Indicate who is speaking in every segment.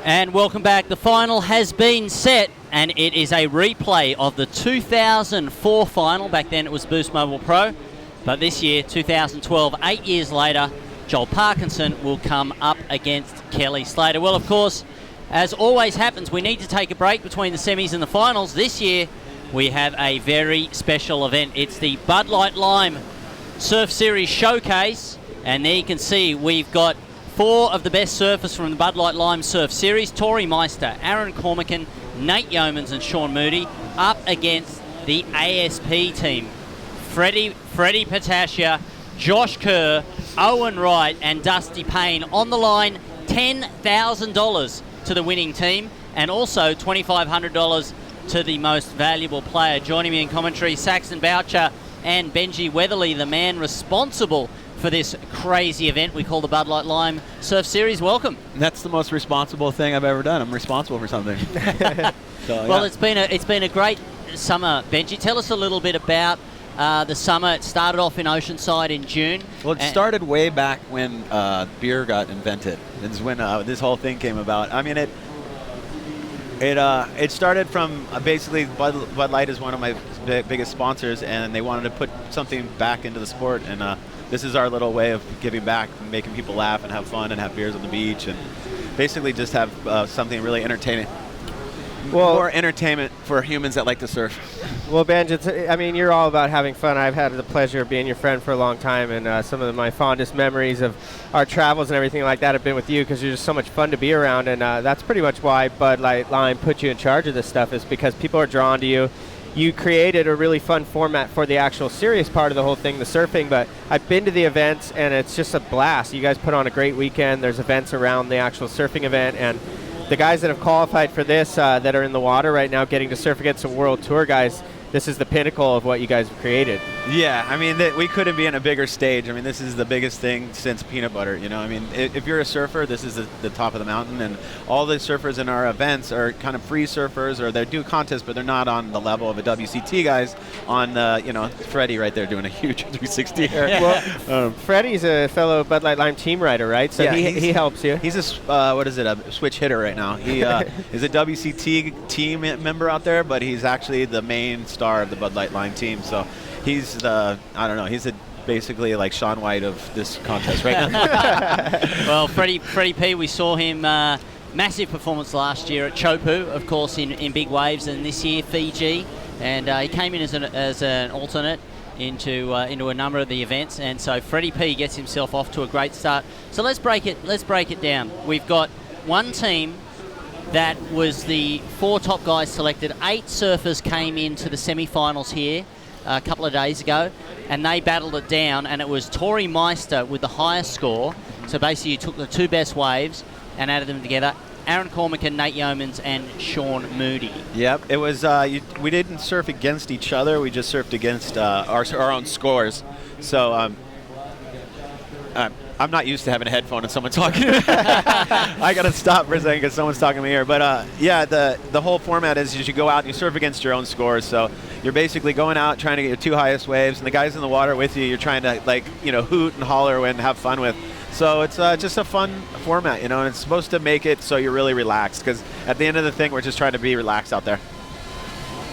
Speaker 1: And welcome back. The final has been set, and it is a replay of the 2004 final. Back then it was Boost Mobile Pro, but this year, 2012, 8 years later, Joel Parkinson will come up against Kelly Slater. Well, of course, as always happens, we need to take a break between the semis and the finals. This year, we have a very special event. It's the Bud Light Lime Surf Series Showcase, and there you can see we've got 4 of the best surfers from the Bud Light Lime Surf Series: Tori Meister, Aaron Cormican, Nate Yeomans and Sean Moody, up against the ASP team. Freddie Patasia, Josh Kerr, Owen Wright and Dusty Payne. On the line, $10,000 to the winning team, and also $2,500 to the most valuable player. Joining me in commentary, Saxon Boucher and Benji Weatherly, the man responsible for this crazy event we call the Bud Light Lime Surf Series. Welcome.
Speaker 2: That's the most responsible thing I've ever done. I'm responsible for something. So,
Speaker 1: well, it's been a great summer, Benji. Tell us a little bit about the summer. It started off in Oceanside in June.
Speaker 2: Well, it started way back when beer got invented. It's when this whole thing came about. I mean, it started from basically Bud Light is one of my biggest sponsors, and they wanted to put something back into the sport, and this is our little way of giving back, and making people laugh and have fun and have beers on the beach, and basically just have something really entertaining. Well, more entertainment for humans that like to surf.
Speaker 3: Well, Benj, I mean, you're all about having fun. I've had the pleasure of being your friend for a long time, and some of my fondest memories of our travels and everything like that have been with you, because you're just so much fun to be around, and that's pretty much why Bud Light Lime put you in charge of this stuff, is because people are drawn to you. You created a really fun format for the actual serious part of the whole thing, the surfing, but I've been to the events, and it's just a blast. You guys put on a great weekend. There's events around the actual surfing event, and the guys that have qualified for this that are in the water right now getting to surf against some World Tour guys, this is the pinnacle of what you guys have created.
Speaker 2: Yeah, I mean, we couldn't be in a bigger stage. I mean, this is the biggest thing since peanut butter, you know. I mean, if you're a surfer, this is the top of the mountain, and all the surfers in our events are kind of free surfers, or they do contests, but they're not on the level of a WCT guys on, you know, Freddie right there doing a huge 360 here.
Speaker 3: Well, Freddie's a fellow Bud Light Lime team rider, right? So yeah, he helps you.
Speaker 2: He's a switch hitter right now. He is a WCT team member out there, but he's actually the main star of the Bud Light Lime team. So he's he's basically like Shaun White of this contest right now.
Speaker 1: Well, Freddie P, we saw him massive performance last year at Chopu, of course, in big waves, and this year Fiji, and he came in as an alternate into a number of the events, and so Freddie P gets himself off to a great start. So let's break it down. We've got one team that was the 4 top guys selected. 8 surfers came into the semi-finals here a couple of days ago, and they battled it down, and it was Tori Meister with the highest score. So basically you took the 2 best waves and added them together. Aaron Cormican, Nate Yeomans and Sean Moody.
Speaker 2: Yep, it was, we didn't surf against each other, we just surfed against our own scores. So I'm not used to having a headphone and someone talking to me. I got to stop for a second because someone's talking to me here. But yeah, the whole format is you go out and you surf against your own scores. So you're basically going out trying to get your 2 highest waves, and the guys in the water with you, you're trying to, like, you know, hoot and holler and have fun with. So it's just a fun format, you know, and it's supposed to make it so you're really relaxed, because at the end of the thing, we're just trying to be relaxed out there.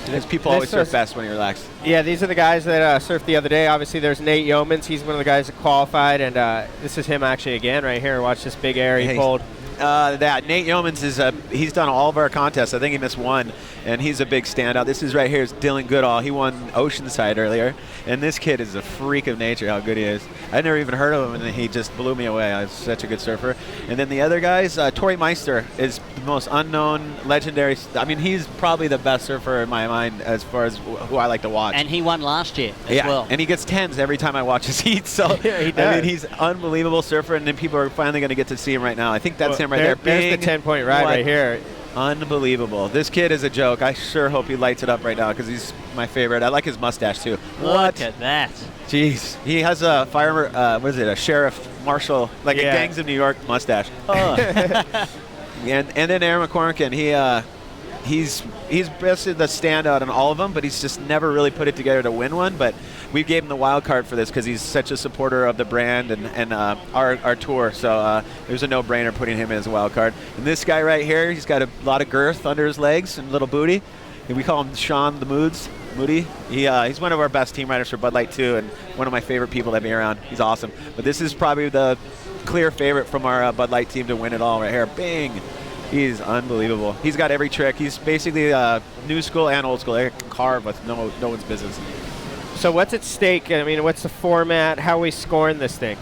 Speaker 2: Because people always surf best when you're relaxed.
Speaker 3: Yeah, these are the guys that surfed the other day. Obviously, there's Nate Yeomans. He's one of the guys that qualified, and this is him actually again right here. Watch this big air he pulled.
Speaker 2: Nate Yeomans he's done all of our contests. I think he missed one, and he's a big standout. This is right here is Dylan Goodall. He won Oceanside earlier, and this kid is a freak of nature, how good he is. I never even heard of him, and he just blew me away. He's such a good surfer. And then the other guys, Tori Meister is the most unknown, legendary. I mean, he's probably the best surfer in my mind as far as who I like to watch.
Speaker 1: And he won last year as well.
Speaker 2: And he gets 10s every time I watch his heat. So
Speaker 3: yeah, he does.
Speaker 2: I mean, he's an unbelievable surfer, and then people are finally going to get to see him right now. I think that's him right there.
Speaker 3: There's the 10-point ride right here.
Speaker 2: Unbelievable. This kid is a joke. I sure hope he lights it up right now, because he's my favorite. I like his mustache, too.
Speaker 1: Look at that.
Speaker 2: Jeez. He has a a sheriff marshal, like a Gangs of New York mustache. Oh. and then Aaron Cormican, he's he's basically the standout in all of them, but he's just never really put it together to win one. But we gave him the wild card for this because he's such a supporter of the brand and our tour. So it was a no-brainer putting him in as a wild card. And this guy right here, he's got a lot of girth under his legs and little booty. And we call him Sean the Moody. He's one of our best team riders for Bud Light too, and one of my favorite people to be around. He's awesome. But this is probably the clear favorite from our Bud Light team to win it all right here. Bing! He's unbelievable. He's got every trick. He's basically new school and old school. They can carve with no one's business.
Speaker 3: So what's at stake? I mean, what's the format? How are we scoring this thing?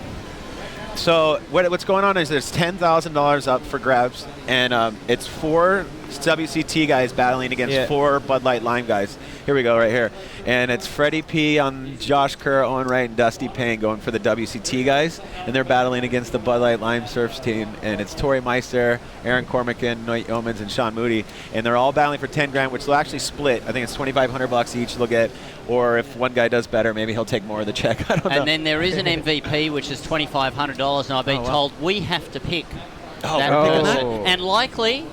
Speaker 2: So what's going on is there's $10,000 up for grabs, and it's 4 WCT guys battling against 4 Bud Light Lime guys. Here we go, right here. And it's Freddie P on Josh Kerr, Owen Wright, and Dusty Payne going for the WCT guys, and they're battling against the Bud Light Lime Surfs team, and it's Tori Meister, Aaron Cormican, Noit Yeomans, and Sean Moody, and they're all battling for 10 grand, which they'll actually split. I think it's $2,500 each they'll get, or if one guy does better, maybe he'll take more of the check. I don't know.
Speaker 1: And then there is an MVP, which is $2,500, and I've been told we have to pick that person. And likely,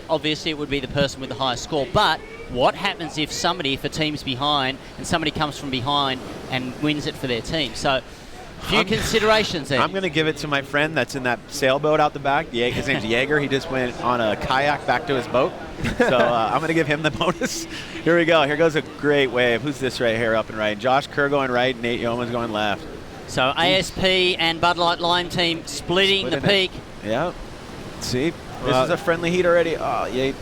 Speaker 1: obviously, it would be the person with the highest score. But what happens if a team's behind and somebody comes from behind and wins it for their team? So, few considerations there.
Speaker 2: I'm going to give it to my friend that's in that sailboat out the back. His name's Jaeger. He just went on a kayak back to his boat. So I'm going to give him the bonus. Here we go. Here goes a great wave. Who's this right here up and right? Josh Kerr going right, Nate Yeoman's going left.
Speaker 1: So ASP and Bud Light Lime team splitting the peak.
Speaker 2: Yeah. See, this is a friendly heat already. Oh, yay.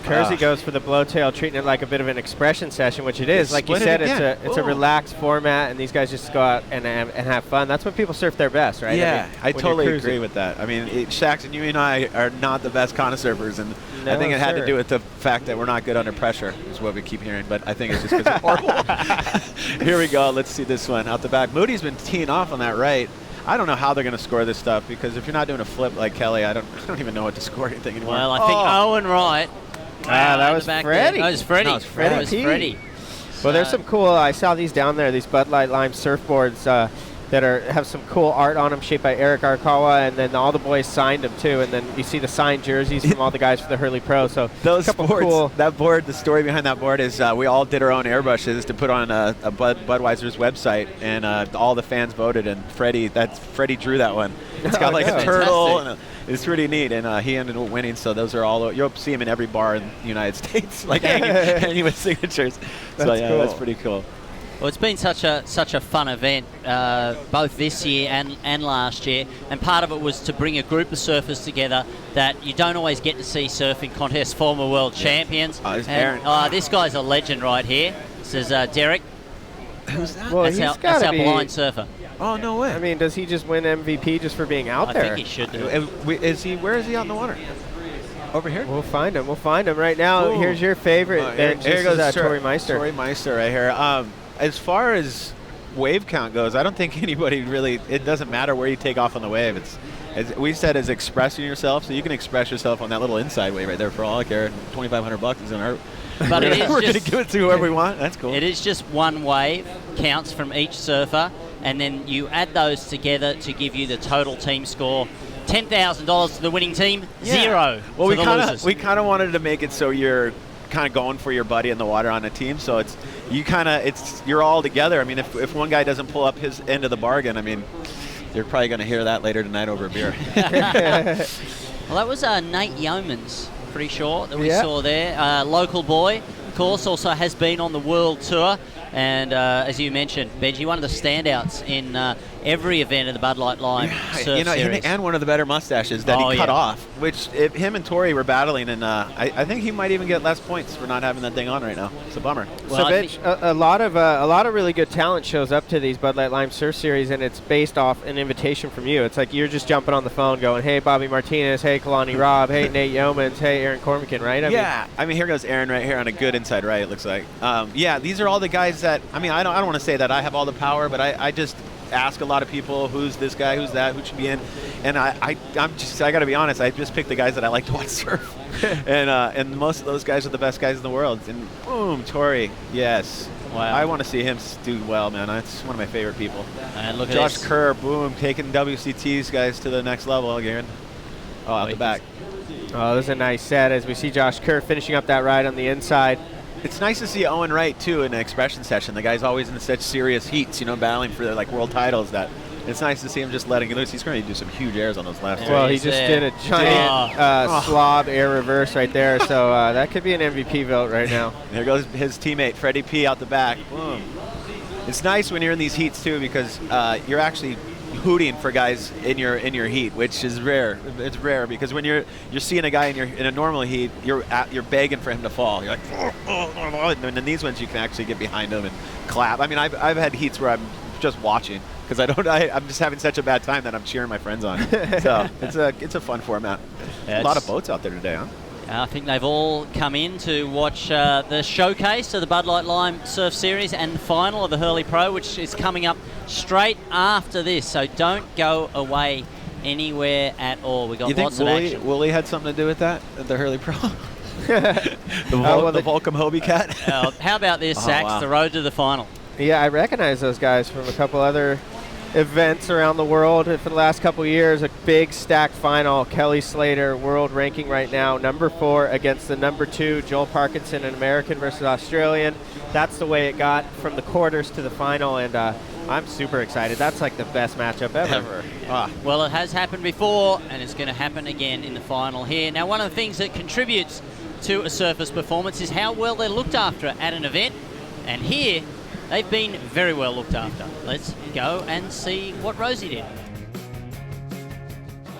Speaker 3: Kersey goes for the blowtail, treating it like a bit of an expression session, which it is. Like you said, it's a relaxed format, and these guys just go out and have fun. That's when people surf their best, right?
Speaker 2: Yeah, I totally agree with that. I mean, Shaxton, you and I are not the best connoisseurs, and I think it had to do with the fact that we're not good under pressure, is what we keep hearing, but I think it's just because we're horrible. Here we go. Let's see this one out the back. Moody's been teeing off on that right. I don't know how they're going to score this stuff, because if you're not doing a flip like Kelly, I don't even know what to score anything anymore.
Speaker 1: Well, I think Owen Wright.
Speaker 3: That was Freddie.
Speaker 1: That was Freddie.
Speaker 3: No, it was Freddie.
Speaker 1: So
Speaker 3: well, there's some cool. I saw these down there. These Bud Light Lime surfboards that have some cool art on them, shaped by Eric Arkawa, and then all the boys signed them too. And then you see the signed jerseys from all the guys for the Hurley Pro. So
Speaker 2: those boards, cool. That board. The story behind that board is we all did our own airbrushes to put on a Budweiser's website, and all the fans voted, and Freddie drew that one. It's got like a turtle, and it's pretty neat, and he ended up winning. So those are all. You'll see him in every bar in the United States, like hanging with signatures. So yeah, cool. That's pretty cool.
Speaker 1: Well, it's been such a fun event, both this year and last year, and part of it was to bring a group of surfers together that you don't always get to see surfing contests, former world champions.
Speaker 2: Aaron.
Speaker 1: This guy's a legend right here. This is Derek.
Speaker 2: Who's that?
Speaker 3: Well,
Speaker 1: that's our blind surfer.
Speaker 2: Oh, no way.
Speaker 3: I mean, does he just win MVP just for being out there?
Speaker 1: I think he should do.
Speaker 2: Where is he out in the water? Over here?
Speaker 3: We'll find him right now. Ooh. Here's your favorite.
Speaker 2: Here goes
Speaker 3: Tori Meister.
Speaker 2: Tori Meister right here. As far as wave count goes, I don't think anybody really, it doesn't matter where you take off on the wave. It's, as we said, is expressing yourself, so you can express yourself on that little inside wave right there for all I care. $2,500 is in our.
Speaker 1: But
Speaker 2: we're going to give it to whoever we want. That's cool.
Speaker 1: It is just one wave, counts from each surfer, and then you add those together to give you the total team score. $10,000 to the winning team, zero.
Speaker 2: Well,
Speaker 1: we
Speaker 2: kind of wanted to make it so you're kind of going for your buddy in the water on a team, so you're all together. I mean, if one guy doesn't pull up his end of the bargain, I mean, you're probably going to hear that later tonight over a beer.
Speaker 1: Well, that was Nate Yeomans, pretty sure, that we saw there. Local boy, of course, also has been on the world tour. And as you mentioned, Benji, one of the standouts in every event of the Bud Light Lime surf series.
Speaker 2: And one of the better mustaches that he cut off, which him and Tori were battling, and I think he might even get less points for not having that thing on right now. It's a bummer.
Speaker 3: Well, so, Benj, a lot of really good talent shows up to these Bud Light Lime surf series, and it's based off an invitation from you. It's like you're just jumping on the phone going, hey, Bobby Martinez, hey, Kalani Robb, hey, Nate Yeomans, hey, Aaron Cormican, right?
Speaker 2: I mean, here goes Aaron right here on a good inside right, it looks like. These are all the guys that, I mean, I don't want to say that I have all the power, but I just ask a lot of people, who's this guy, who's that, who should be in, and I got to be honest, I just pick the guys that I like to watch surf, and most of those guys are the best guys in the world. And boom, Tori, yes. Wow. I want to see him do well, man. That's one of my favorite people.
Speaker 1: And look at
Speaker 2: Josh Kerr, boom, taking WCT's guys to the next level again. Oh, out the back.
Speaker 3: Oh, this is a nice set as we see Josh Kerr finishing up that ride on the inside.
Speaker 2: It's nice to see Owen Wright, too, in the expression session. The guy's always in such serious heats, you know, battling for like world titles. That it's nice to see him just letting it loose. He's going to do some huge airs on those last
Speaker 3: Well, he just did a giant slob air reverse right there, so that could be an MVP vote right now.
Speaker 2: There goes his teammate, Freddie P, out the back. Boom. It's nice when you're in these heats, too, because you're actually hooting for guys in your heat, which is rare. It's rare because when you're seeing a guy in a normal heat, you're begging for him to fall. You're like, and in these ones you can actually get behind him and clap. I mean, I've had heats where I'm just watching because I'm just having such a bad time that I'm cheering my friends on. So it's a fun format. A lot of boats out there today, huh?
Speaker 1: I think they've all come in to watch the showcase of the Bud Light Lime Surf Series and the final of the Hurley Pro, which is coming up straight after this. So don't go away anywhere at all. We got lots of action.
Speaker 2: Wooly had something to do with that at the Hurley Pro? the Volcom Hobie Cat?
Speaker 1: How about this, Sax?
Speaker 2: Wow.
Speaker 1: The road to the final.
Speaker 3: Yeah, I recognize those guys from a couple other events around the world for the last couple years. A big stacked final. Kelly Slater, world ranking right now, #4 against the #2, Joel Parkinson, an American versus Australian. That's the way it got from the quarters to the final, and I'm super excited. That's like the best matchup ever.
Speaker 1: Well, it has happened before, and it's going to happen again in the final here. Now, one of the things that contributes to a surfer's performance is how well they're looked after at an event, and here they've been very well looked after. Let's go and see what Rosie did.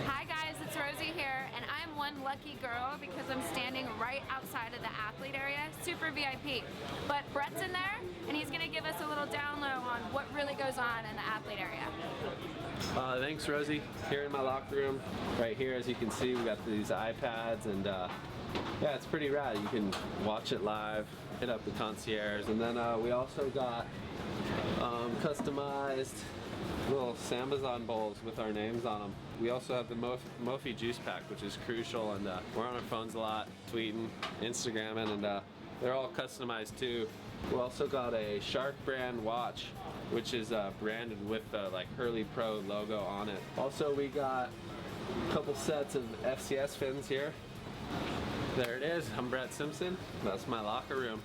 Speaker 4: Hi guys, it's Rosie here, and I'm one lucky girl because I'm standing right outside of the athlete area, super VIP. But Brett's in there, and he's going to give us a little down low on what really goes on in the athlete area.
Speaker 5: Thanks, Rosie. Here in my locker room, right here, as you can see, we got these iPads, and yeah, it's pretty rad. You can watch it live, hit up the concierge, and then we also got customized little Sambazon bowls with our names on them. We also have the Mofi juice pack, which is crucial, and we're on our phones a lot, tweeting, Instagramming, and they're all customized too. We also got a Shark brand watch, which is branded with the like Hurley Pro logo on it. Also, we got a couple sets of FCS fins here. There it is. I'm Brett Simpson. That's my locker room.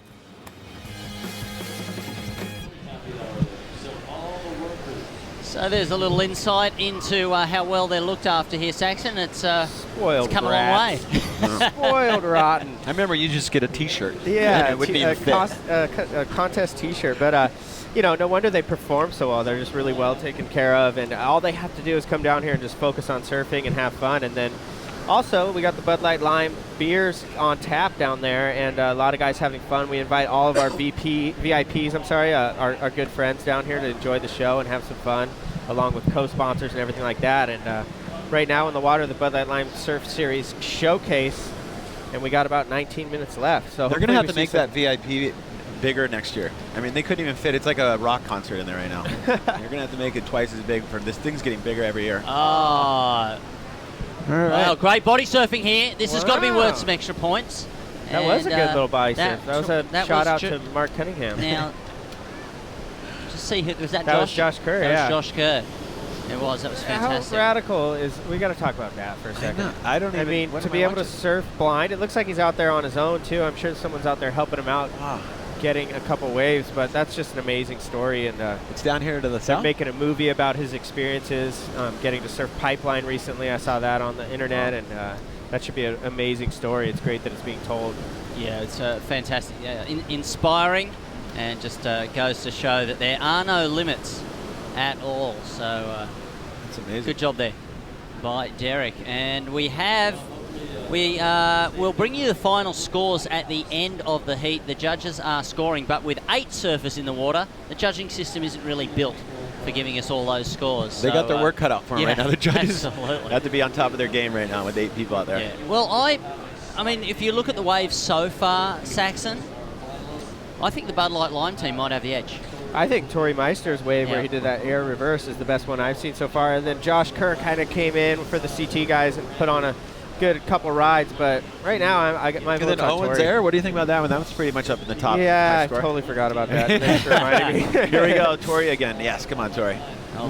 Speaker 1: So there's a little insight into how well they're looked after here, Saxon. It's
Speaker 3: Spoiled
Speaker 1: come a long way.
Speaker 3: Spoiled rotten.
Speaker 2: I remember you just get a T-shirt.
Speaker 3: Yeah,
Speaker 2: it wouldn't even fit.
Speaker 3: A contest T-shirt, but you know, no wonder they perform so well. They're just really well taken care of, and all they have to do is come down here and just focus on surfing and have fun. And then also, we got the Bud Light Lime beers on tap down there, and a lot of guys having fun. We invite all of our VIPs, our good friends down here to enjoy the show and have some fun, along with co-sponsors and everything like that. And right now in the water, the Bud Light Lime Surf Series showcase, and we got about 19 minutes left. So
Speaker 2: they're going to have to make that VIP bigger next year. I mean, they couldn't even fit. It's like a rock concert in there right now. You're going to have to make it twice as big. For this thing's getting bigger every year.
Speaker 1: All right. Well, great body surfing here. This has got to be worth some extra points.
Speaker 3: That was a good little body surf. That was a shout out to Mark Cunningham.
Speaker 1: Now, just see who was that.
Speaker 3: That was Josh Kerr.
Speaker 1: That was Josh Kerr. It was. That was fantastic.
Speaker 3: How radical is? We got to talk about that for a second.
Speaker 2: I don't even.
Speaker 3: I mean, to be able to surf blind, it looks like he's out there on his own too. I'm sure someone's out there helping him out, getting a couple waves. But that's just an amazing story, and
Speaker 2: it's down here to the
Speaker 3: they're
Speaker 2: south.
Speaker 3: making a movie about his experiences, getting to surf Pipeline recently. I saw that on the internet, and that should be an amazing story. It's great that it's being told.
Speaker 1: Yeah, it's fantastic, inspiring, and just goes to show that there are no limits at all. So
Speaker 2: that's amazing.
Speaker 1: Good job there by Derek. And we'll bring you the final scores at the end of the heat. The judges are scoring, but with 8 surfers in the water, the judging system isn't really built for giving us all those scores.
Speaker 2: They got their work cut out for them right now. The judges
Speaker 1: absolutely
Speaker 2: have to be on top of their game right now with 8 people out there.
Speaker 1: Yeah. Well, I mean, if you look at the waves so far, Saxon, I think the Bud Light Lime team might have the edge.
Speaker 3: I think Tori Meister's wave where he did that air reverse is the best one I've seen so far. And then Josh Kerr kind of came in for the CT guys and put on a good couple rides. But right now, I got my votes on
Speaker 2: Owen's
Speaker 3: Tori.
Speaker 2: air, what do you think about that one? That was pretty much up in the top.
Speaker 3: Yeah, I totally forgot about that. Thanks for reminding me.
Speaker 2: Here we go, Tori again. Yes, come on, Tori.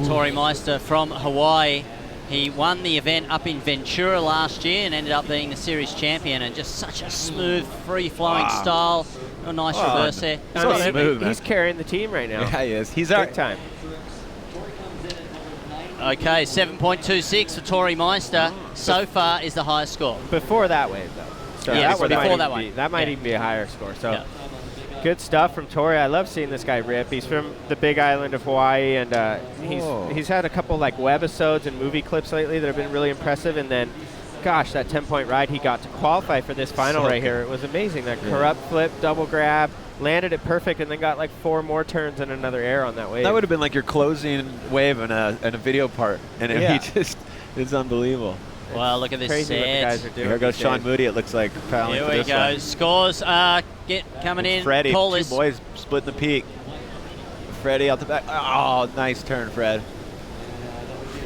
Speaker 1: Tori Meister from Hawaii. He won the event up in Ventura last year and ended up being the series champion, and just such a smooth, free-flowing style. A nice reverse there.
Speaker 3: He's carrying the team right now.
Speaker 2: Yeah, he is. He's
Speaker 3: big time.
Speaker 1: Okay, 7.26 for Tori Meister. So far is the highest score.
Speaker 3: Before that wave, though. So
Speaker 1: Yeah,
Speaker 3: that
Speaker 1: before that one.
Speaker 3: That might even be a higher score. So good stuff from Tori. I love seeing this guy rip. He's from the big island of Hawaii, and he's had a couple like webisodes and movie clips lately that have been really impressive. And then, gosh, that 10-point ride he got to qualify for this final here. It was amazing. That corrupt flip, double grab, landed it perfect, and then got like 4 more turns and another air on that wave.
Speaker 2: That would have been like your closing wave in a video part, and it's unbelievable.
Speaker 1: Well, look at this
Speaker 3: Crazy
Speaker 1: set.
Speaker 3: what the guys are doing.
Speaker 2: Here goes Sean Moody, it looks like.
Speaker 1: Here we go.
Speaker 2: One.
Speaker 1: Scores coming in.
Speaker 2: Freddie,
Speaker 1: Call
Speaker 2: two
Speaker 1: this.
Speaker 2: boys splitting the peak. Freddie out the back. Oh, nice turn, Fred.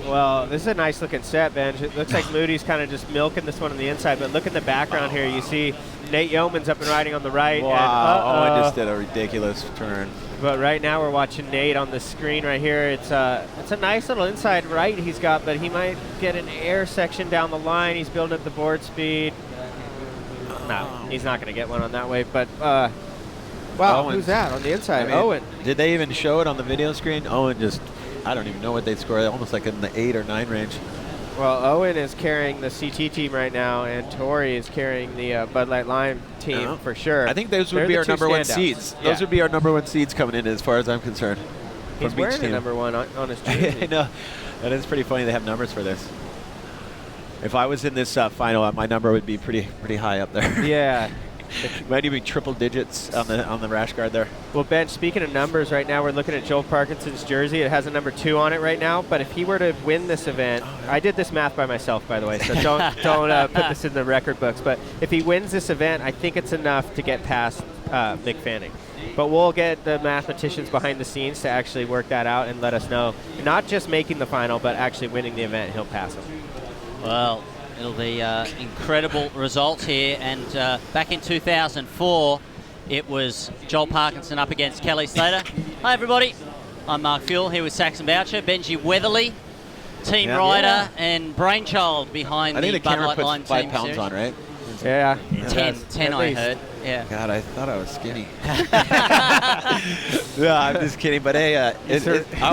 Speaker 3: Well, this is a nice looking set, Benj. It looks like Moody's kind of just milking this one on the inside, but look at the background here. You see Nate Yeoman's up and riding on the right.
Speaker 2: Wow,
Speaker 3: and,
Speaker 2: Owen just did a ridiculous turn.
Speaker 3: But right now we're watching Nate on the screen right here. It's a nice little inside right he's got, but he might get an air section down the line. He's building up the board speed. No, he's not going to get one on that wave. But, wow,
Speaker 2: Owen's,
Speaker 3: who's that on the inside?
Speaker 2: I mean,
Speaker 3: Owen.
Speaker 2: Did they even show it on the video screen? Owen just, I don't even know what they'd score. Almost like in the 8 or 9 range.
Speaker 3: Well, Owen is carrying the CT team right now, and Tori is carrying the Bud Light Lime team for sure.
Speaker 2: I think those
Speaker 3: They're
Speaker 2: would be
Speaker 3: the
Speaker 2: our
Speaker 3: two
Speaker 2: number 1
Speaker 3: standouts.
Speaker 2: seeds.
Speaker 3: Yeah.
Speaker 2: Those would be our number 1 seeds coming in, as far as I'm concerned.
Speaker 3: He's wearing the number 1 on his jersey.
Speaker 2: I know. That is pretty funny. They have numbers for this. If I was in this final, my number would be pretty high up there.
Speaker 3: Yeah.
Speaker 2: Might even be triple digits on the rash guard there.
Speaker 3: Well, Ben, speaking of numbers, right now we're looking at Joel Parkinson's jersey. It has a number 2 on it right now, but if he were to win this event, I did this math by myself, by the way, so don't put this in the record books, but if he wins this event, I think it's enough to get past Mick Fanning. But we'll get the mathematicians behind the scenes to actually work that out and let us know, not just making the final, but actually winning the event. He'll pass him.
Speaker 1: Well, it'll be incredible results here. And back in 2004, it was Joel Parkinson up against Kelly Slater. Hi, everybody. I'm Mark Fuel here with Saxon Boucher, Benji Weatherly, team rider and brainchild behind the Bud Light Lime
Speaker 2: puts 5
Speaker 1: team
Speaker 2: pounds
Speaker 1: series.
Speaker 2: on, right?
Speaker 3: Yeah.
Speaker 1: 10 I heard. Yeah.
Speaker 2: God, I thought I was skinny. No, I'm just kidding. But hey, I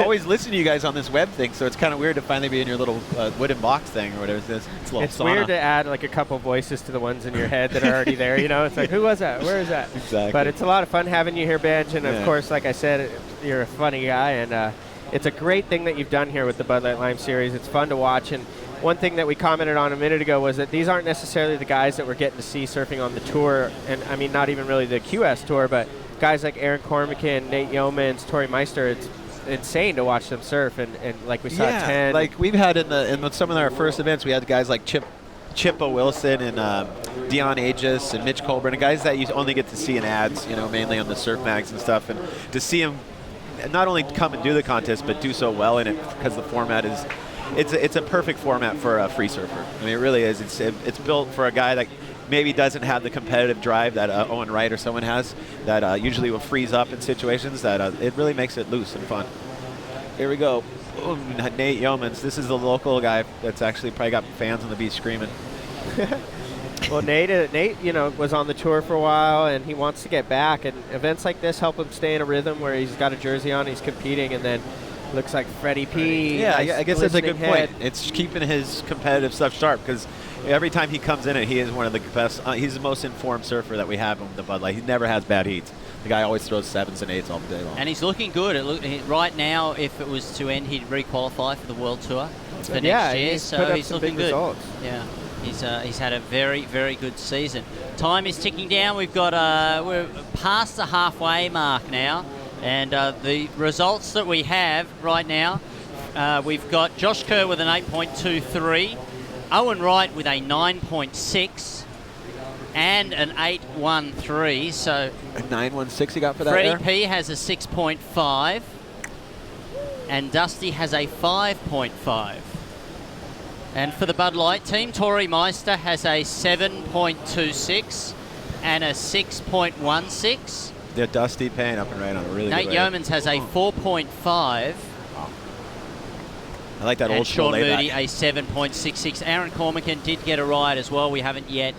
Speaker 2: always listen to you guys on this web thing, so it's kind of weird to finally be in your little wooden box thing or whatever it is. It's a little
Speaker 3: It's
Speaker 2: sauna.
Speaker 3: weird to add like a couple voices to the ones in your head that are already there. You know, it's like, who was that? Where is that?
Speaker 2: Exactly.
Speaker 3: But it's a lot of fun having you here, Benj. And of course, like I said, you're a funny guy, and it's a great thing that you've done here with the Bud Light Lime series. It's fun to watch. And one thing that we commented on a minute ago was that these aren't necessarily the guys that we're getting to see surfing on the tour, and I mean not even really the QS tour, but guys like Aaron Cormican, Nate Yeomans, Tori Meister. It's insane to watch them surf, and like we saw 10.
Speaker 2: Like we've had in some of our first events, we had guys like Chippa Wilson and Dion Aegis and Mitch Colburn, and guys that you only get to see in ads, you know, mainly on the surf mags and stuff, and to see them not only come and do the contest, but do so well in it because the format is. It's a perfect format for a free surfer. I mean, it really is. It's built for a guy that maybe doesn't have the competitive drive that Owen Wright or someone has, that usually will freeze up in situations. That it really makes it loose and fun. Here we go. Ooh, Nate Yeomans. This is the local guy that's actually probably got fans on the beach screaming.
Speaker 3: Well, Nate, you know, was on the tour for a while, and he wants to get back. And events like this help him stay in a rhythm where he's got a jersey on, he's competing, and then. Looks like Freddie P.
Speaker 2: Yeah, I guess that's a good
Speaker 3: head.
Speaker 2: point. It's keeping his competitive stuff sharp because every time he comes in it, he is one of the best. He's the most informed surfer that we have in the Bud Light. He never has bad heats. The guy always throws 7s and 8s all day long.
Speaker 1: And he's looking good. Right now, if it was to end, he'd re-qualify for the World Tour for next year. So he's looking good.
Speaker 3: Results.
Speaker 1: Yeah, he's had a very, very good season. Time is ticking down. We've got we're past the halfway mark now. And the results that we have right now, we've got Josh Kerr with an 8.23, Owen Wright with a 9.6, and an 8.13. So
Speaker 2: a 9.16 he got for that.
Speaker 1: Freddie P has a 6.5, and Dusty has a 5.5. And for the Bud Light team, Tori Meister has a 7.26 and a 6.16.
Speaker 2: The Dusty Payne up and right on a really
Speaker 1: Nate
Speaker 2: good wave.
Speaker 1: Yeomans has a 4.5.
Speaker 2: I like that
Speaker 1: and
Speaker 2: old school
Speaker 1: Sean Moody,
Speaker 2: layback.
Speaker 1: a 7.66. Aaron Cormican did get a ride as well. We haven't yet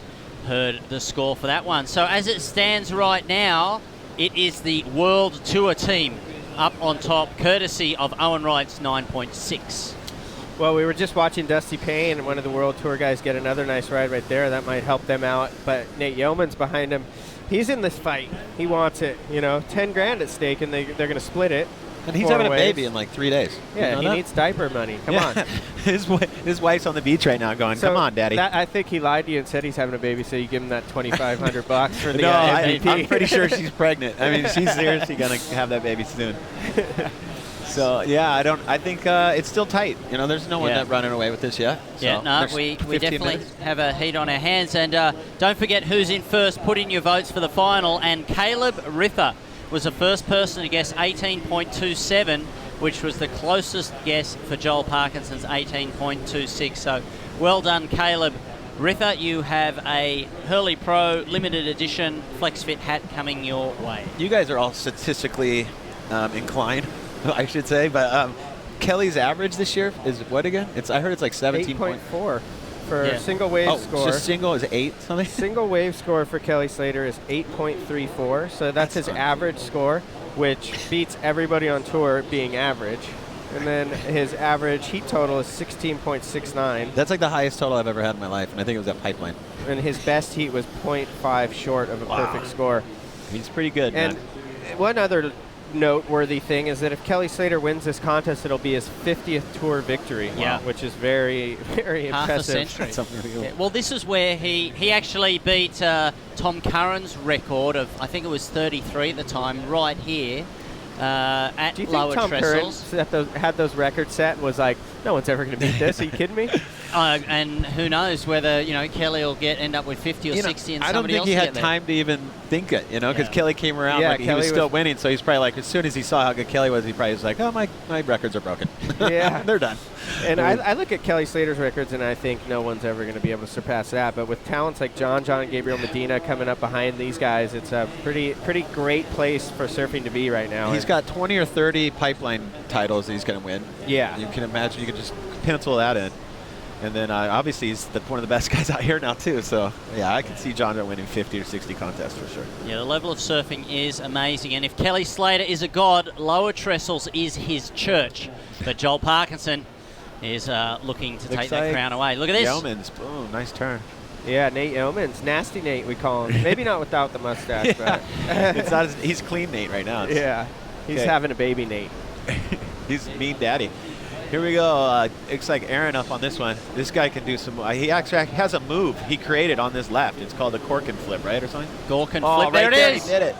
Speaker 1: heard the score for that one. So as it stands right now, it is the World Tour team up on top, courtesy of Owen Wright's 9.6.
Speaker 3: Well, we were just watching Dusty Payne and one of the World Tour guys get another nice ride right there. That might help them out. But Nate Yeoman's behind him. He's in this fight. He wants it. 10 grand at stake, and they're going to split it.
Speaker 2: And he's
Speaker 3: 4
Speaker 2: having a
Speaker 3: ways.
Speaker 2: baby in like 3 days.
Speaker 3: Yeah,
Speaker 2: You know
Speaker 3: he
Speaker 2: that?
Speaker 3: needs diaper money. Come
Speaker 2: Yeah.
Speaker 3: on.
Speaker 2: His wife's on the beach right now going, come on, Daddy.
Speaker 3: I think he lied to you and said he's having a baby, so you give him that $2,500 for the
Speaker 2: No,
Speaker 3: MVP.
Speaker 2: I'm pretty sure she's pregnant. I mean, she's seriously going to have that baby soon. So, yeah, I think it's still tight. There's no one
Speaker 1: Yeah.
Speaker 2: that running away with this yet.
Speaker 1: Yeah,
Speaker 2: So,
Speaker 1: no,
Speaker 2: next
Speaker 1: we
Speaker 2: 15
Speaker 1: definitely
Speaker 2: minutes.
Speaker 1: have a heat on our hands. And don't forget who's in first. Put in your votes for the final. And Caleb Rither was the first person to guess 18.27, which was the closest guess for Joel Parkinson's 18.26. So well done, Caleb Rither. You have a Hurley Pro limited edition FlexFit hat coming your way.
Speaker 2: You guys are all statistically inclined, I should say. But Kelly's average this year is what again? I heard it's like 17 point.
Speaker 3: 8.4 for single wave score.
Speaker 2: Just single is 8 something?
Speaker 3: Single wave score for Kelly Slater is 8.34, so that's his average score, which beats everybody on tour being average. And then his average heat total is 16.69.
Speaker 2: That's like the highest total I've ever had in my life, and I think it was at Pipeline.
Speaker 3: And his best heat was 0.5 short of a perfect score.
Speaker 2: He's pretty good,
Speaker 3: And
Speaker 2: man.
Speaker 3: one other noteworthy thing is that if Kelly Slater wins this contest, it'll be his 50th tour victory,
Speaker 1: Yeah.
Speaker 3: which is very, very
Speaker 1: Half a
Speaker 3: impressive.
Speaker 1: century.
Speaker 2: That's unbelievable.
Speaker 1: Yeah, well, this is where he actually beat Tom Curran's record of, I think it was 33 at the time, right here at
Speaker 3: Do you think
Speaker 1: lower
Speaker 3: Tom
Speaker 1: trestles.
Speaker 3: Curran had those records set and was like, no one's ever going to beat this? Are you kidding me?
Speaker 1: And who knows whether Kelly will end up with 50 or 60 and
Speaker 2: I don't
Speaker 1: somebody
Speaker 2: think
Speaker 1: else
Speaker 2: he
Speaker 1: will
Speaker 2: had
Speaker 1: get there.
Speaker 2: time to even think it, because
Speaker 1: Yeah.
Speaker 2: Kelly came around
Speaker 3: Yeah,
Speaker 2: like he
Speaker 3: Kelly
Speaker 2: was still
Speaker 3: was-
Speaker 2: winning, so he's probably like, as soon as he saw how good Kelly was, he probably was like, oh, my records are broken.
Speaker 3: Yeah.
Speaker 2: They're done.
Speaker 3: And I look at Kelly Slater's records, and I think no one's ever going to be able to surpass that. But with talents like John and Gabriel Medina coming up behind these guys, it's a pretty great place for surfing to be right now.
Speaker 2: He's got 20 or 30 Pipeline titles that he's going to win.
Speaker 3: Yeah.
Speaker 2: You can imagine, you can just pencil that in. And then obviously he's one of the best guys out here now too. So yeah, I can see John winning 50 or 60 contests for sure.
Speaker 1: Yeah, the level of surfing is amazing. And if Kelly Slater is a god, Lower Trestles is his church. But Joel Parkinson is looking to take that crown away. Look at this.
Speaker 2: Yeomans, boom, nice turn.
Speaker 3: Yeah, Nate Yeomans, Nasty Nate we call him. Maybe not without the mustache, but
Speaker 2: It's not he's clean Nate right now.
Speaker 3: yeah, he's
Speaker 2: Okay.
Speaker 3: having a baby Nate.
Speaker 2: He's mean daddy. Here we go. Looks like Aaron up on this one. This guy can do some. He actually has a move he created on this left. It's called the cork and flip, right, or something?
Speaker 1: Gorkin
Speaker 2: Oh,
Speaker 1: flip.
Speaker 2: right
Speaker 1: There it is.
Speaker 2: He did it.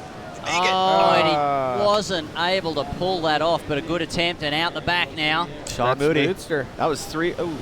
Speaker 1: Oh, and
Speaker 3: Ah.
Speaker 1: he wasn't able to pull that off, but a good attempt and out the back now.
Speaker 2: Sean
Speaker 3: That's
Speaker 2: Moody.
Speaker 3: Moodster.
Speaker 2: That was 3. Oh,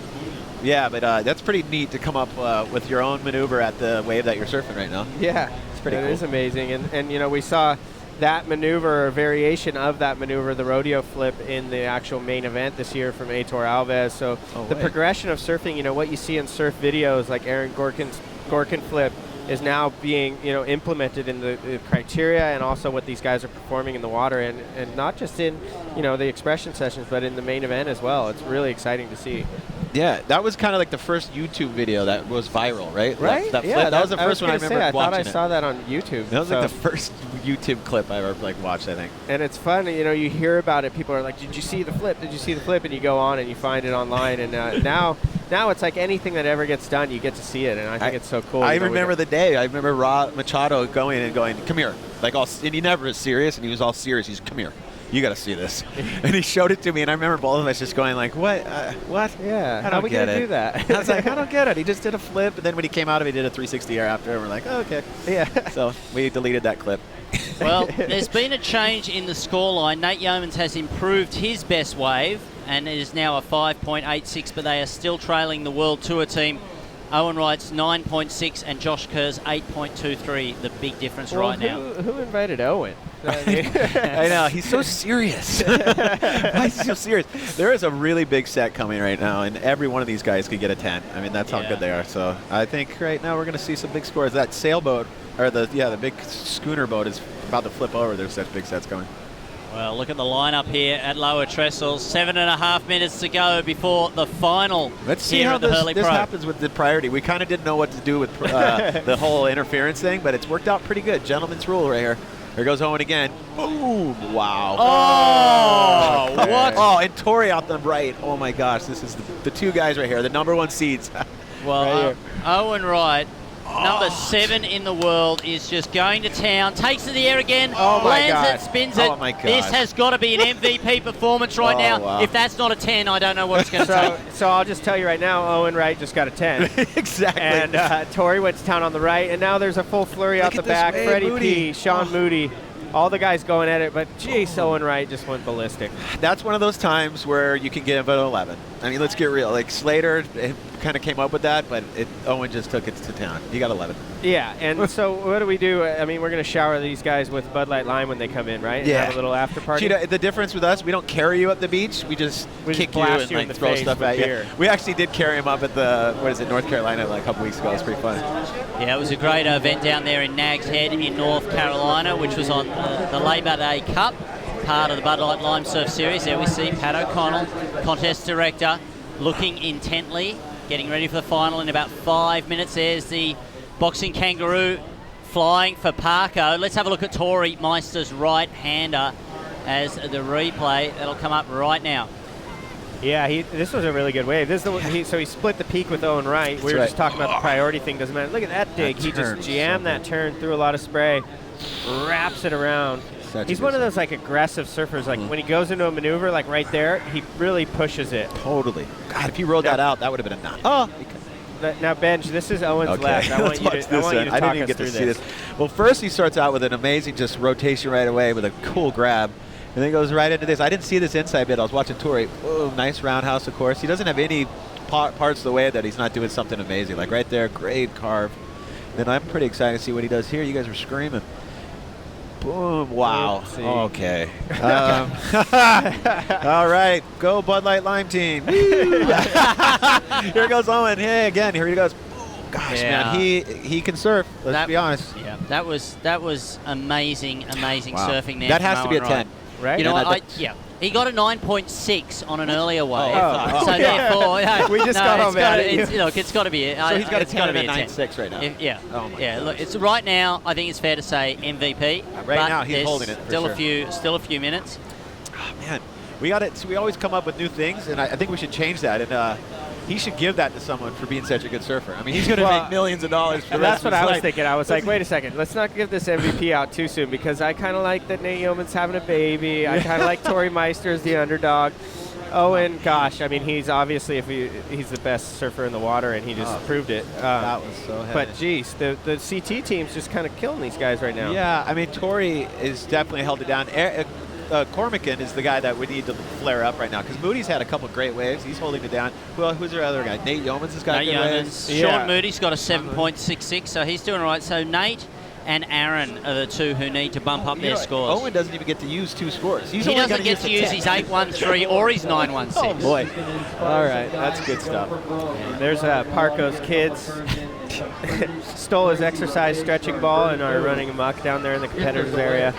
Speaker 2: yeah, but that's pretty neat to come up with your own maneuver at the wave that you're surfing right now.
Speaker 3: Yeah,
Speaker 2: It's pretty
Speaker 3: That
Speaker 2: cool.
Speaker 3: is amazing. And we saw that maneuver, or variation of that maneuver, the rodeo flip, in the actual main event this year from Aitor Alves. So the
Speaker 2: way.
Speaker 3: progression of surfing, what you see in surf videos like Aaron Gorkin flip is now being implemented in the criteria and also what these guys are performing in the water, and not just in the expression sessions, but in the main event as well. It's really exciting to see.
Speaker 2: Yeah, that was kind of like the first YouTube video that was viral, right?
Speaker 3: Right?
Speaker 2: That
Speaker 3: Yeah,
Speaker 2: flip. That was the first one I
Speaker 3: gonna
Speaker 2: remember
Speaker 3: say, I thought I
Speaker 2: watching.
Speaker 3: saw that on YouTube.
Speaker 2: That was like
Speaker 3: So-
Speaker 2: the first YouTube clip I ever watched, I think.
Speaker 3: And it's fun, you hear about it. People are like, "Did you see the flip? Did you see the flip?" And you go on and you find it online. And now it's like anything that ever gets done, you get to see it, and I think it's so cool.
Speaker 2: I
Speaker 3: you know,
Speaker 2: remember the day. I remember Machado going, "Come here," and he never is serious, and he was all serious. He's, "Come here, you got to see this," and he showed it to me, and I remember both of us just going like, "What? What?
Speaker 3: Yeah,
Speaker 2: I
Speaker 3: how
Speaker 2: don't
Speaker 3: we
Speaker 2: get
Speaker 3: gonna
Speaker 2: it."
Speaker 3: do that?
Speaker 2: I was like, "I don't get it." He just did a flip, and then when he came out of it, he did a 360 air after, and we're like, oh, "Okay."
Speaker 3: Yeah.
Speaker 2: So we deleted that clip.
Speaker 1: Well, there's been a change in the scoreline. Nate Yeomans has improved his best wave, and it is now a 5.86, but they are still trailing the World Tour team. Owen Wright's 9.6 and Josh Kerr's 8.23, the big difference right now.
Speaker 3: Who invited Owen?
Speaker 2: I know, he's so serious. Why is he so serious? There is a really big set coming right now, and every one of these guys could get a 10. I mean, that's how
Speaker 1: Yeah.
Speaker 2: good they are. So I think right now we're going to see some big scores. That sailboat, or the big schooner boat is about to flip over. There's such big sets coming.
Speaker 1: Well, look at the lineup here at Lower Trestle. 7.5 minutes to go before the final.
Speaker 2: Let's see
Speaker 1: here
Speaker 2: how
Speaker 1: at the Hurley
Speaker 2: this
Speaker 1: Pro.
Speaker 2: happens with the priority. We kind of didn't know what to do with the whole interference thing, but it's worked out pretty good. Gentleman's rule right here. Here goes Owen again. Boom! Wow.
Speaker 1: Oh, what?
Speaker 2: Oh, and Tori out the right. Oh my gosh, this is the two guys right here, the #1 seeds.
Speaker 1: Well, Owen Wright, number 7 in the world, is just going to town. Takes to the air again.
Speaker 3: Oh my
Speaker 1: lands
Speaker 3: God.
Speaker 1: it, spins it.
Speaker 2: Oh my God.
Speaker 1: This has got to be an MVP performance right
Speaker 2: Oh,
Speaker 1: now.
Speaker 2: wow.
Speaker 1: If that's not a 10, I don't know what it's going to take.
Speaker 3: So I'll just tell you right now, Owen Wright just got a 10.
Speaker 2: Exactly.
Speaker 3: And Tori went to town on the right, and now there's a full flurry out
Speaker 2: Look
Speaker 3: the
Speaker 2: at this
Speaker 3: back.
Speaker 2: man,
Speaker 3: Freddie
Speaker 2: Moody.
Speaker 3: P, Sean Moody, all the guys going at it, but geez, Owen Wright just went ballistic.
Speaker 2: That's one of those times where you can give it an 11. I mean, let's get real. Like Slater kind of came up with that, but Owen just took it to town. He got 11.
Speaker 3: Yeah, and so what do we do? I mean, we're going to shower these guys with Bud Light Lime when they come in, right? And
Speaker 2: Yeah.
Speaker 3: have a little after party.
Speaker 2: See, the difference with us, we don't carry you at the beach. We just kick you
Speaker 3: blast
Speaker 2: and
Speaker 3: you in
Speaker 2: like
Speaker 3: the
Speaker 2: throw
Speaker 3: face
Speaker 2: stuff
Speaker 3: with
Speaker 2: at you.
Speaker 3: beer.
Speaker 2: We actually did carry him up at the, North Carolina like a couple weeks ago. It was pretty fun.
Speaker 1: Yeah, it was a great event down there in Nags Head in North Carolina, which was on the Labor Day Cup, part of the Bud Light Lime Surf Series. There we see Pat O'Connell, contest director, looking intently, getting ready for the final in about 5 minutes. There's the boxing kangaroo flying for Parko. Let's have a look at Tori Meister's right-hander as the replay. That'll come up right now.
Speaker 3: Yeah, this was a really good wave. This is so he split the peak with Owen Wright. We were just talking about the priority thing. Doesn't matter. Look at that dig. He just jammed that turn, threw a lot of spray, wraps it around. He's one of those like aggressive surfers. Like when he goes into a maneuver, like right there, he really pushes it.
Speaker 2: Totally. God, if he rode that out, that would have been a 9. Oh.
Speaker 3: Now, Benj, this is Owen's left. I want you to talk
Speaker 2: I didn't even
Speaker 3: us
Speaker 2: get to
Speaker 3: through
Speaker 2: see
Speaker 3: this.
Speaker 2: this. Well, first he starts out with an amazing just rotation right away with a cool grab. And then goes right into this. I didn't see this inside bit. I was watching Tori. Whoa, nice roundhouse, of course. He doesn't have any parts of the way that he's not doing something amazing. Like right there, great carve. Then I'm pretty excited to see what he does here. You guys were screaming. Boom. Wow. Okay. All right. Go Bud Light Lime team. Here goes Owen. Hey, again. Here he goes. Gosh, man. He can surf. Let's be honest.
Speaker 1: Yeah, that was amazing
Speaker 2: Wow.
Speaker 1: surfing there.
Speaker 2: That
Speaker 1: from
Speaker 2: has to be a
Speaker 1: Owen
Speaker 2: 10.
Speaker 1: Wright.
Speaker 3: Right?
Speaker 1: You know
Speaker 2: And
Speaker 1: what? He got a 9.6 on an earlier wave.
Speaker 2: Oh,
Speaker 1: so
Speaker 2: okay.
Speaker 1: therefore,
Speaker 3: We just got home at it.
Speaker 1: Look, it's got to be it.
Speaker 2: So he's got a
Speaker 1: it's gotta
Speaker 2: 10 and
Speaker 1: be
Speaker 2: a
Speaker 1: a
Speaker 2: 9.6 right now.
Speaker 1: Yeah.
Speaker 2: Oh my
Speaker 1: yeah.
Speaker 2: gosh.
Speaker 1: Look, it's right now. I think it's fair to say MVP.
Speaker 2: Right
Speaker 1: but
Speaker 2: now, he's
Speaker 1: there's
Speaker 2: holding it for
Speaker 1: Still
Speaker 2: sure.
Speaker 1: a few minutes.
Speaker 2: Oh, man, we got it. So we always come up with new things, and I think we should change that. And he should give that to someone for being such a good surfer. I mean, he's going to make millions of dollars. For the
Speaker 3: That's
Speaker 2: rest
Speaker 3: what
Speaker 2: of
Speaker 3: I
Speaker 2: his
Speaker 3: was
Speaker 2: life.
Speaker 3: thinking. I was like, wait a second. Let's not give this MVP out too soon because I kind of like that Nate Yeoman's having a baby. I kind of like Tori Meister as the underdog. Owen, gosh, I mean, he's obviously he's the best surfer in the water, and he just proved it.
Speaker 2: That was so heavy.
Speaker 3: But geez, the CT team's just kind of killing these guys right now.
Speaker 2: Yeah, I mean, Tori is definitely held it down. Cormican is the guy that we need to flare up right now because Moody's had a couple great waves. He's holding it down. Who's our other guy? Nate Yeomans has got
Speaker 1: Nate
Speaker 2: good
Speaker 1: Yeomans.
Speaker 2: waves.
Speaker 1: Sean Moody's got a 7.66, so he's doing all right. So Nate and Aaron are the two who need to bump up their scores.
Speaker 2: Owen doesn't even get to use 2 scores. He
Speaker 1: He doesn't get to use his 8.13 or his 9.16.
Speaker 2: Oh, boy. All right, that's good stuff.
Speaker 3: There's Parko's kids. Stole his exercise stretching ball and are running amok down there in the competitors area.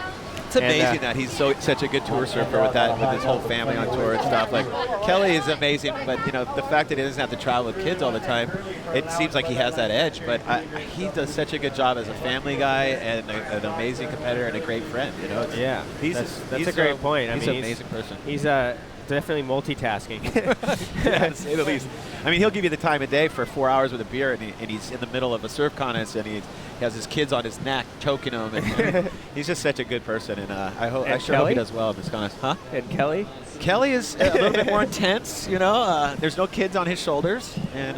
Speaker 2: It's amazing that he's such a good tour surfer with his whole family on tour and stuff. Like Kelly is amazing, but the fact that he doesn't have to travel with kids all the time, it seems like he has that edge. But he does such a good job as a family guy and an amazing competitor and a great friend.
Speaker 3: That's a great point.
Speaker 2: He's an amazing person.
Speaker 3: He's definitely multitasking.
Speaker 2: Yeah, to say the least. I mean, he'll give you the time of day for 4 hours with a beer, and he's in the middle of a surf contest, and he has his kids on his neck choking him. And he's just such a good person, and I sure hope he does well in this contest. Huh?
Speaker 3: And Kelly?
Speaker 2: Kelly is a little bit more intense, There's no kids on his shoulders, and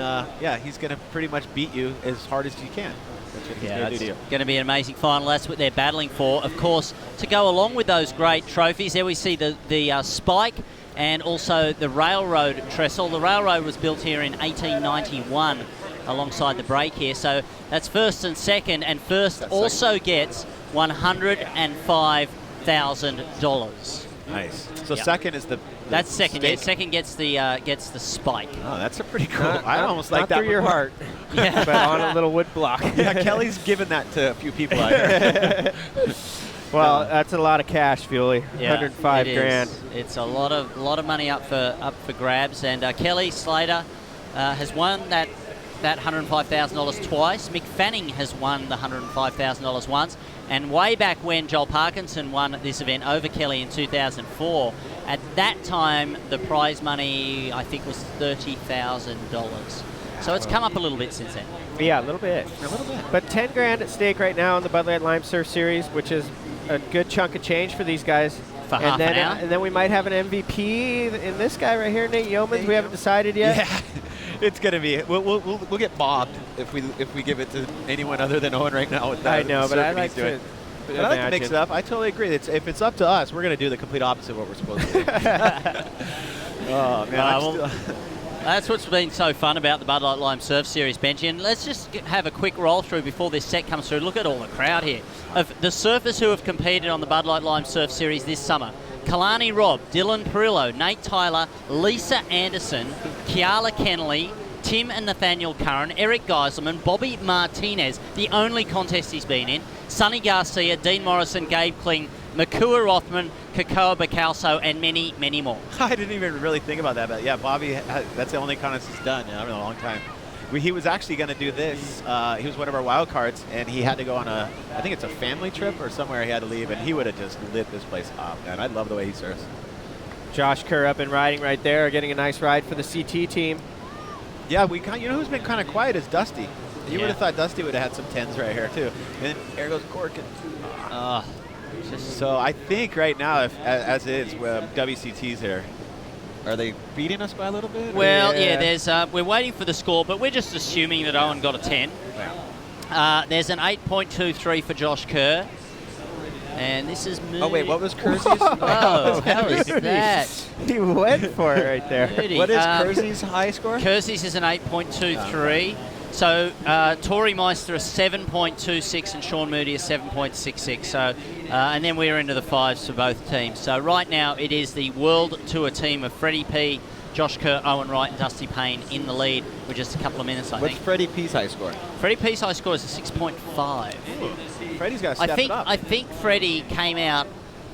Speaker 2: he's going to pretty much beat you as hard as you can. That's what he's going to do to you.
Speaker 1: Going to be an amazing final. That's what they're battling for. Of course, to go along with those great trophies, there we see the Spike and also the Railroad Trestle. The Railroad was built here in 1891 alongside the break here. So that's first and second, and first also gets $105,000.
Speaker 2: Nice. So second is the
Speaker 1: that's second.
Speaker 2: stake.
Speaker 1: Yeah, second gets the Spike.
Speaker 2: Oh, that's a pretty cool. I
Speaker 3: Not-
Speaker 2: almost like
Speaker 3: not
Speaker 2: that.
Speaker 3: through your heart,
Speaker 1: Yeah.
Speaker 3: but on a little wood block.
Speaker 2: Yeah, Kelly's given that to a few people out here.
Speaker 3: Well, that's a lot of cash, Fuely.
Speaker 1: Yeah,
Speaker 3: 105
Speaker 1: it
Speaker 3: grand.
Speaker 1: is. It's a lot of money up for grabs, and Kelly Slater has won that $105,000 twice. Mick Fanning has won the $105,000 once, and way back when Joel Parkinson won this event over Kelly in 2004, at that time the prize money I think was $30,000. So it's come up a little bit since then.
Speaker 3: Yeah, a little bit. But 10 grand at stake right now in the Bud Light Lime Surf Series, which is a good chunk of change for these guys.
Speaker 1: For half an hour.
Speaker 3: And then we might have an MVP in this guy right here, Nate Yeomans. We haven't decided yet.
Speaker 2: Yeah, it's gonna be. We'll get mobbed if we give it to anyone other than Owen right now. With that,
Speaker 3: I know, but I like to.
Speaker 2: But I like to mix it up. I totally agree. If it's up to us, we're gonna do the complete opposite of what we're supposed to do. Oh man,
Speaker 1: that's what's been so fun about the Bud Light Lime Surf Series, Benji. And let's just have a quick roll through before this set comes through. Look at all the crowd here. Of the surfers who have competed on the Bud Light Lime Surf Series this summer: Kalani Robb, Dylan Perillo, Nate Tyler, Lisa Anderson, Kiala Kennelly, Tim and Nathaniel Curran, Eric Geiselman, Bobby Martinez, the only contest he's been in, Sonny Garcia, Dean Morrison, Gabe Kling, Makua Rothman, Kakoa Bacalso, and many, many more.
Speaker 2: I didn't even really think about that, but yeah, Bobby, that's the only contest he's done in a long time. He was actually going to do this. He was one of our wild cards, and he had to go on I think it's a family trip or somewhere he had to leave, and he would have just lit this place up, man. I love the way he surfs.
Speaker 3: Josh Kerr up and riding right there, getting a nice ride for the CT team.
Speaker 2: Yeah, you know who's been kind of quiet is Dusty. You would have thought Dusty would have had some 10s right here, too. And there goes Corkin. So I think right now, as is, WCT's here. Are they beating us by a little bit?
Speaker 1: Well, there's we're waiting for the score, but we're just assuming that Owen got a 10. There's an 8.23 for Josh Kerr. And this is Moody.
Speaker 2: Oh, wait, what was Kersey's?
Speaker 1: Oh, how is that?
Speaker 3: He went for it right there.
Speaker 1: Moody.
Speaker 2: What is Kersey's high score?
Speaker 1: Kersey's is an 8.23. So Tory Meister a 7.26 and Sean Moody a 7.66. So and then we're into the fives for both teams. So right now it is the World Tour team of Freddie P, Josh Kerr, Owen Wright, and Dusty Payne in the lead with just a couple of minutes, I think.
Speaker 2: What's Freddie P's high score?
Speaker 1: Freddie P's high score is a 6.5.
Speaker 2: Freddie's got to step it up.
Speaker 1: I think Freddie came out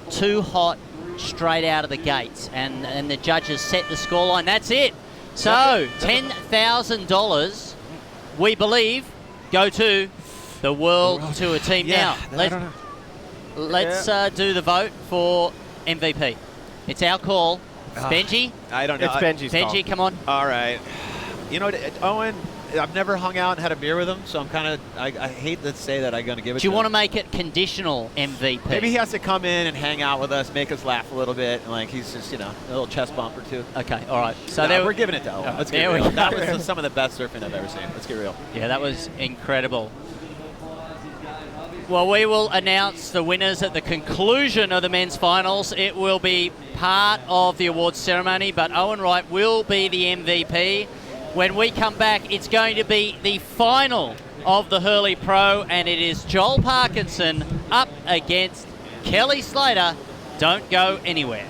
Speaker 1: too hot straight out of the gates, and the judges set the scoreline. That's it. So $10,000. We believe go to the World Tour team now. Let's do the vote for MVP. It's our call. It's Benji.
Speaker 2: I don't know.
Speaker 3: It's Benji's call.
Speaker 1: Benji, come on.
Speaker 2: All right. You know, Owen, I've never hung out and had a beer with him, so I'm kind of, I hate to say that I'm going to give it to him.
Speaker 1: Do you want to make it conditional MVP?
Speaker 2: Maybe he has to come in and hang out with us, make us laugh a little bit, and like he's just, a little chest bump or two.
Speaker 1: Okay, all right. So
Speaker 2: we're giving it to Owen. Let's get
Speaker 1: there we
Speaker 2: real.
Speaker 1: go.
Speaker 2: That was some of the best surfing I've ever seen. Let's get real.
Speaker 1: Yeah, that was incredible. Well, we will announce the winners at the conclusion of the men's finals. It will be part of the awards ceremony, but Owen Wright will be the MVP. When we come back, it's going to be the final of the Hurley Pro, and it is Joel Parkinson up against Kelly Slater. Don't go anywhere.